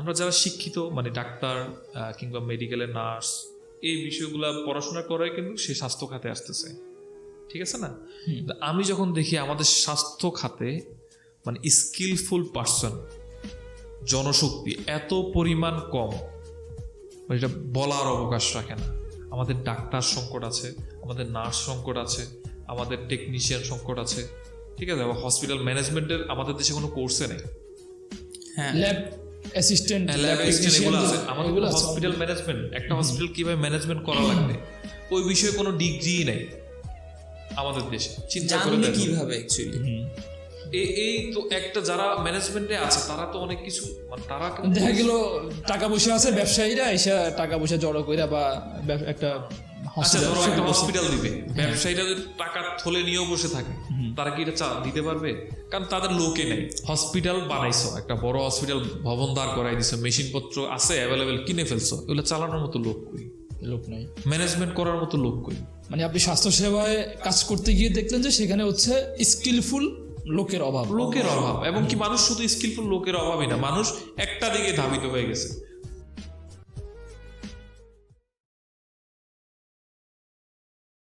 আমরা যারা শিক্ষিত মানে ডাক্তার কিংবা মেডিকেলের নার্স এই বিষয়গুলো পড়াশোনা করে কিন্তু সে স্বাস্থ্য খাতে আসতেছে, ঠিক আছে না? আমি যখন দেখি আমাদের স্বাস্থ্য খাতে মানে স্কিলফুল পার্সন জনশক্তি এত পরিমাণ কম, মানে এটা বলার অবকাশ রাখে না। আমাদের ডাক্তার সংকট আছে, আমাদের নার্স সংকট আছে, আমাদের টেকনিশিয়ান সংকট আছে, ঠিক আছে? আবার হসপিটাল ম্যানেজমেন্টের আমাদের দেশে কোনো কোর্সে নেই। হ্যাঁ, ল্যাব অ্যাসিস্ট্যান্ট এগুলো আছে। আমাদের হসপিটাল ম্যানেজমেন্ট, একটা হসপিটাল কিভাবে ম্যানেজমেন্ট করা লাগবে ওই বিষয়ে কোনো ডিগ্রি নাই আমাদের দেশে। চিন্তা করে জানবে দেখো কিভাবে অ্যাকচুয়ালি। এই তো একটা যারা ম্যানেজমেন্টে আছে তারা তো অনেক কিছু মানে তারা দেখা গেল টাকা পয়সা আছে, ব্যবসায়ীরা এসে টাকা পয়সা জড়ো কইরা বা একটা আচ্ছা ধরো একটা হসপিটাল দিবে, ব্যবসায়ীরা যদি টাকা থলে নিয়েও বসে থাকে তারা কি এটা দিতে পারবে? কারণ তাদের লোকে নেই। হসপিটাল বানাইছো, একটা বড় হসপিটাল ভবন দাঁড় করাই দিছো, মেশিনপত্র আছে অ্যাভেলেবেল, কিনে ফেলছো, এগুলো চালানোর মতো লোক কই? লোক নাই, ম্যানেজমেন্ট করার মতো লোক কই? মানে আপনি স্বাস্থ্য সেবায় কাজ করতে গিয়ে দেখলেন যে সেখানে হচ্ছে স্কিলফুল লোকের অভাব। এবং কি মানুষ শুধু স্কিলফুল লোকের অভাবই না, মানুষ একটা দিকে ধাবিত হয়ে গেছে।